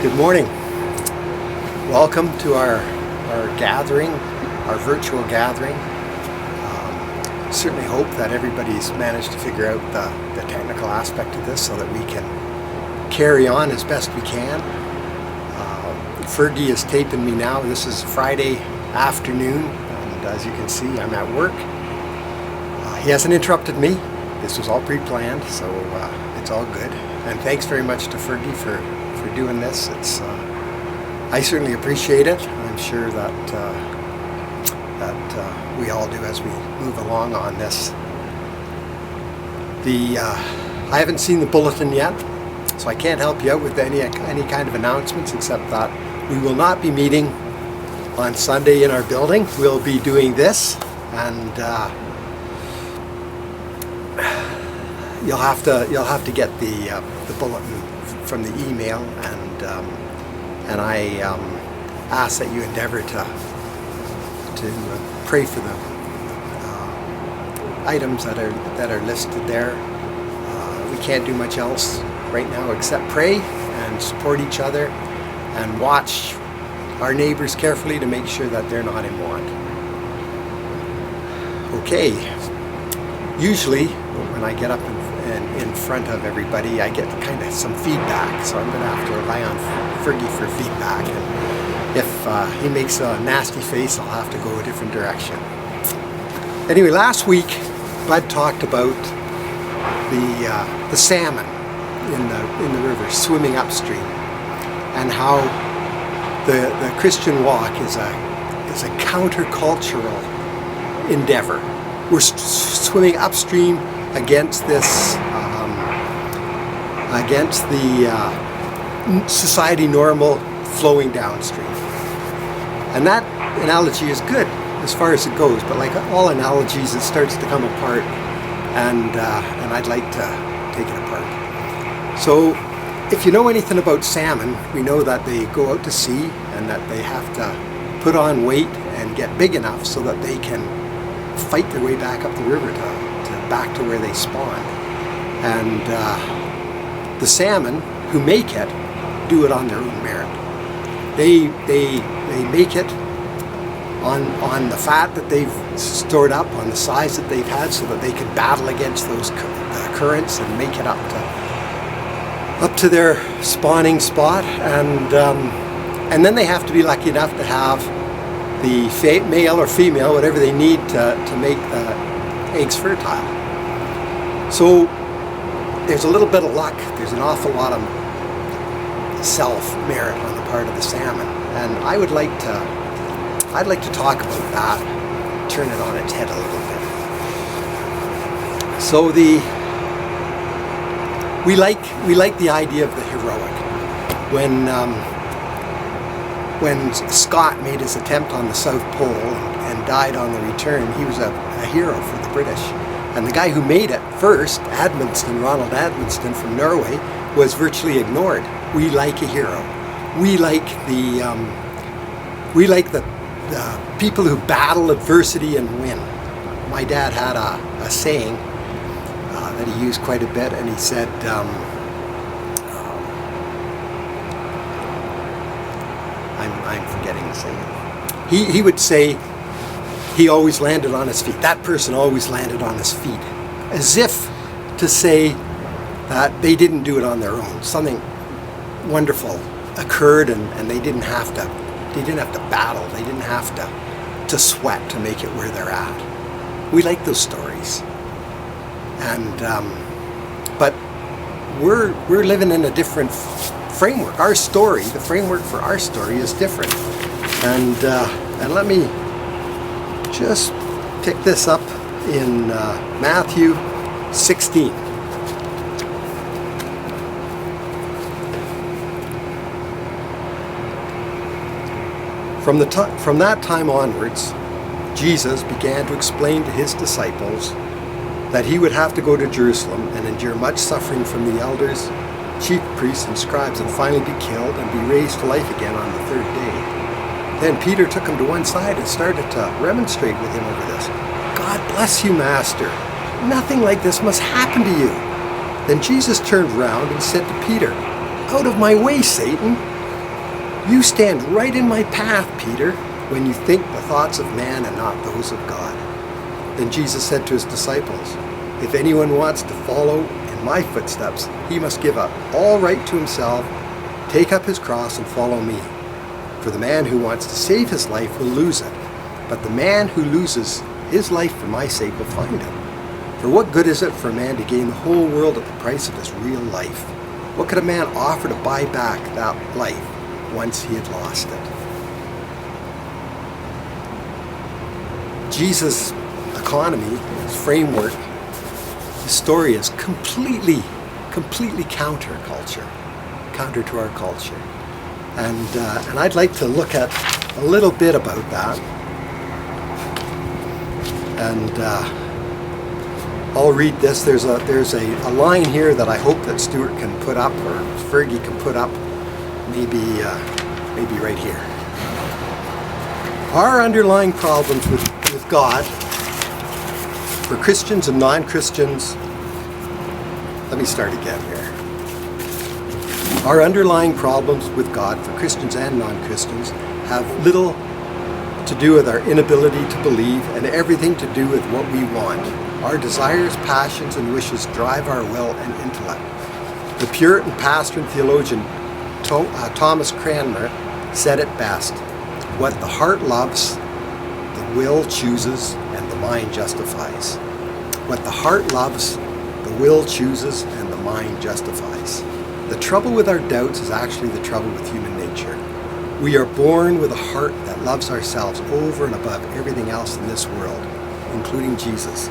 Good morning. Welcome to our gathering, our virtual gathering. Certainly hope that everybody's managed to figure out the technical aspect of this so that we can carry on as best we can. Fergie is taping me now. This is Friday afternoon, and as you can see, I'm at work. He hasn't interrupted me. This was all pre-planned, so it's all good. And thanks very much to Fergie for doing this. I certainly appreciate it. I'm sure that we all do as we move along on this. I haven't seen the bulletin yet, so I can't help you out with any kind of announcements, except that we will not be meeting on Sunday in our building. We'll be doing this, and you'll have to get the bulletin from the email, and I ask that you endeavor to pray for the items that are listed there. We can't do much else right now except pray and support each other and watch our neighbors carefully to make sure that they're not in want. Okay, usually when I get up in front of everybody, I get kind of some feedback, so I'm going to have to rely on Fergie for feedback, and if he makes a nasty face, I'll have to go a different direction. Anyway, last week Bud talked about the salmon in the river swimming upstream, and how the Christian walk is a countercultural endeavor. We're swimming upstream against this, against the society normal flowing downstream. And that analogy is good as far as it goes, but like all analogies, it starts to come apart, and I'd like to take it apart. So if you know anything about salmon, we know that they go out to sea and that they have to put on weight and get big enough so that they can fight their way back up the river to back to where they spawned. And the salmon who make it do it on their own merit. They make it on the fat that they've stored up, on the size that they've had, so that they can battle against those currents and make it up to their spawning spot. And then they have to be lucky enough to have the male or female, whatever they need to make the eggs fertile. So there's a little bit of luck. There's an awful lot of self-merit on the part of the salmon, and I'd like to talk about that, turn it on its head a little bit. So we like the idea of the heroic. When Scott made his attempt on the South Pole and died on the return, he was a hero for the British. And the guy who made it first, Ronald Amundsen from Norway, was virtually ignored. We like a hero. We like the people who battle adversity and win. My dad had a saying that he used quite a bit, and he said, I'm forgetting the saying. He would say, he always landed on his feet. That person always landed on his feet, as if to say that they didn't do it on their own. Something wonderful occurred, and they didn't have to battle. They didn't have to sweat to make it where they're at. We like those stories, and but we're living in a different framework. Our story, the framework for our story, is different. And let me just pick this up in Matthew 16. From that time onwards, Jesus began to explain to his disciples that he would have to go to Jerusalem and endure much suffering from the elders, chief priests, and scribes, and finally be killed and be raised to life again on the third day. Then Peter took him to one side and started to remonstrate with him over this. God bless you, Master. Nothing like this must happen to you. Then Jesus turned round and said to Peter, Out of my way, Satan. You stand right in my path, Peter, when you think the thoughts of man and not those of God. Then Jesus said to his disciples, if anyone wants to follow in my footsteps, he must give up all right to himself, take up his cross and follow me. For the man who wants to save his life will lose it, but the man who loses his life for my sake will find it. For what good is it for a man to gain the whole world at the price of his real life? What could a man offer to buy back that life once he had lost it? Jesus' economy, his framework, his story is completely counterculture, counter to our culture. And I'd like to look at a little bit about that. And I'll read this. There's a line here that I hope that Stuart can put up, or Fergie can put up, maybe right here. Our underlying problems with God, for Christians and non-Christians, let me start again here. Our underlying problems with God, for Christians and non-Christians, have little to do with our inability to believe and everything to do with what we want. Our desires, passions, and wishes drive our will and intellect. The Puritan pastor and theologian Thomas Cranmer said it best: what the heart loves, the will chooses, and the mind justifies. What the heart loves, the will chooses, and the mind justifies. The trouble with our doubts is actually the trouble with human nature. We are born with a heart that loves ourselves over and above everything else in this world, including Jesus.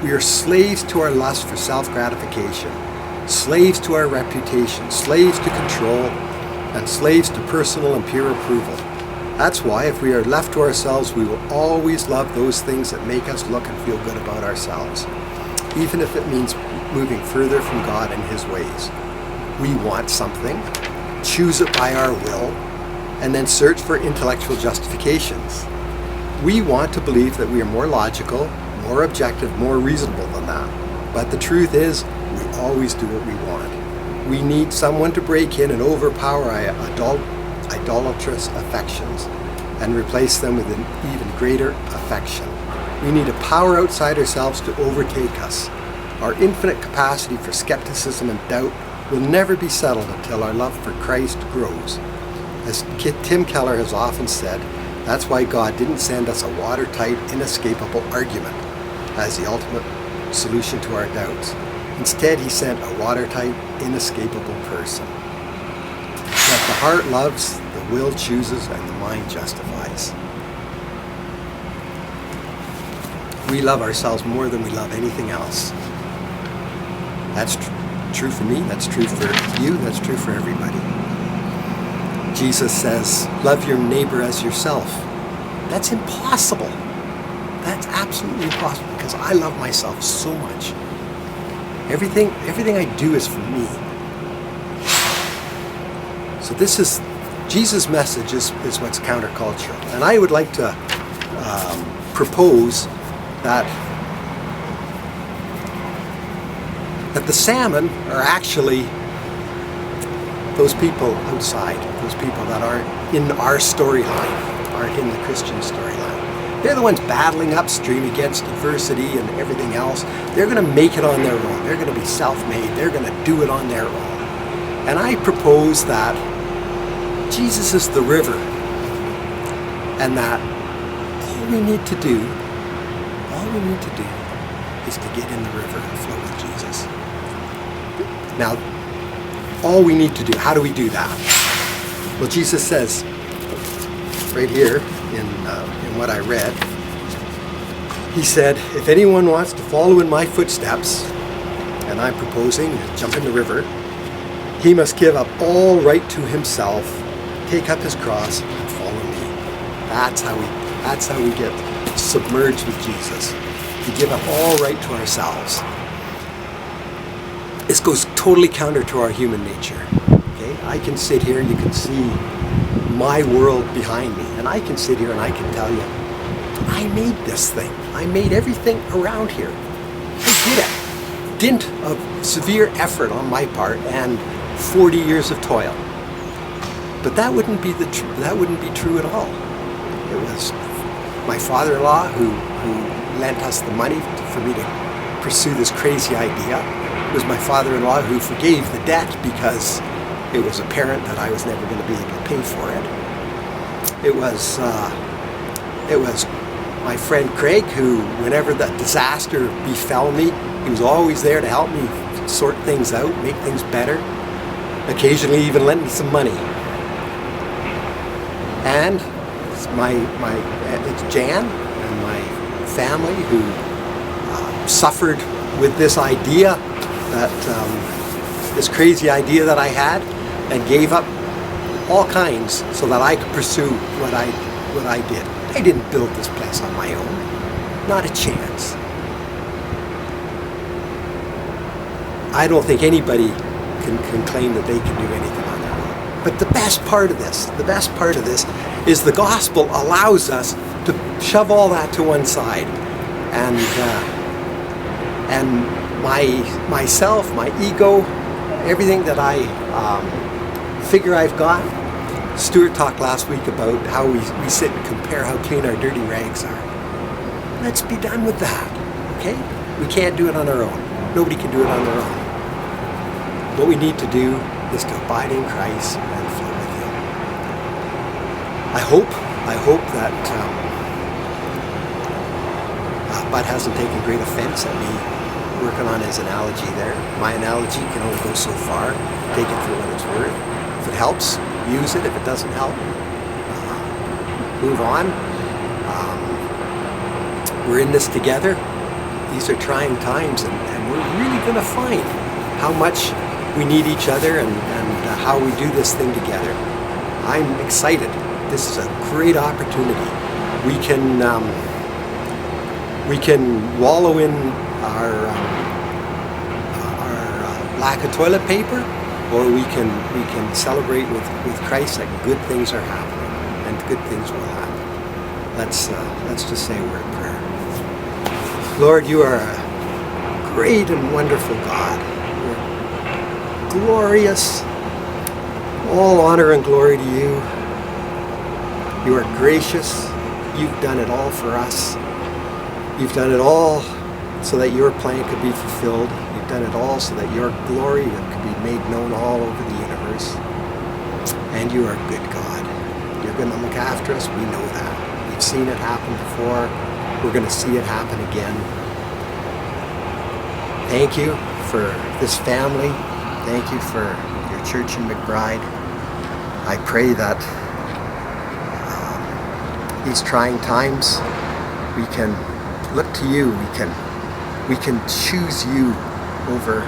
We are slaves to our lust for self-gratification, slaves to our reputation, slaves to control, and slaves to personal and peer approval. That's why if we are left to ourselves, we will always love those things that make us look and feel good about ourselves, even if it means moving further from God and his ways. We want something, choose it by our will, and then search for intellectual justifications. We want to believe that we are more logical, more objective, more reasonable than that. But the truth is, we always do what we want. We need someone to break in and overpower our idolatrous affections and replace them with an even greater affection. We need a power outside ourselves to overtake us. Our infinite capacity for skepticism and doubt will never be settled until our love for Christ grows. As Tim Keller has often said, that's why God didn't send us a watertight, inescapable argument as the ultimate solution to our doubts. Instead, he sent a watertight, inescapable person. That the heart loves, the will chooses, and the mind justifies. We love ourselves more than we love anything else. That's true for me, that's true for you, that's true for everybody. Jesus says, love your neighbor as yourself. That's impossible. That's absolutely impossible because I love myself so much. Everything I do is for me. So this is, Jesus' message is what's countercultural. And I would like to propose that the salmon are actually those people outside, those people that aren't in our storyline, aren't in the Christian storyline. They're the ones battling upstream against adversity and everything else. They're going to make it on their own. They're going to be self-made. They're going to do it on their own. And I propose that Jesus is the river, and that all we need to do is to get in the river and flow with Jesus. Now, all we need to do, how do we do that? Well, Jesus says, right here in what I read, he said, if anyone wants to follow in my footsteps, and I'm proposing to jump in the river, he must give up all right to himself, take up his cross, and follow me. That's how we get submerged with Jesus. We give up all right to ourselves. This goes totally counter to our human nature. Okay, I can sit here, you can see my world behind me, and I can sit here and I can tell you, I made this thing. I made everything around here. I did it. Dint of severe effort on my part and 40 years of toil. But that wouldn't be true at all. It was my father-in-law who lent us the money for me to pursue this crazy idea. It was my father-in-law who forgave the debt because it was apparent that I was never going to be able to pay for it. It was my friend Craig who, whenever that disaster befell me, he was always there to help me sort things out, make things better. Occasionally even lent me some money. And it's Jan and my family who suffered with this idea, this crazy idea that I had, and gave up all kinds so that I could pursue what I did. I didn't build this place on my own, not a chance. I don't think anybody can claim that they can do anything on their own. But the best part of this is the gospel allows us to shove all that to one side, and myself, my ego, everything that I figure I've got. Stuart talked last week about how we sit and compare how clean our dirty rags are. Let's be done with that, okay? We can't do it on our own. Nobody can do it on their own. What we need to do is to abide in Christ and flow with Him. I hope that Bud hasn't taken great offense at me working on his analogy there. My analogy can only go so far. Take it for what it's worth. If it helps, use it. If it doesn't help, move on. We're in this together. These are trying times, and we're really going to find how much we need each other and how we do this thing together. I'm excited. This is a great opportunity. We can wallow in our lack of toilet paper, or we can celebrate with Christ that good things are happening and good things will happen. Let's just say a word of prayer. Lord, you are a great and wonderful God. You're glorious. All honor and glory to you. You are gracious. You've done it all for us. You've done it all so that your plan could be fulfilled. You've done it all so that your glory could be made known all over the universe. And you are a good God. You're going to look after us. We know that. We've seen it happen before. We're going to see it happen again. Thank you for this family. Thank you for your church in McBride. I pray that these trying times, we can look to you. We can choose you over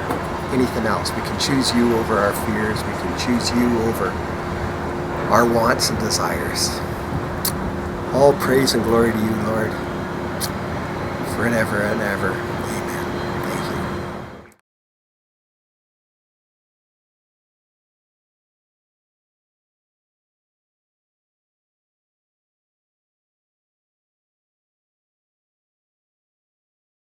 anything else. We can choose you over our fears. We can choose you over our wants and desires. All praise and glory to you, Lord, forever and ever.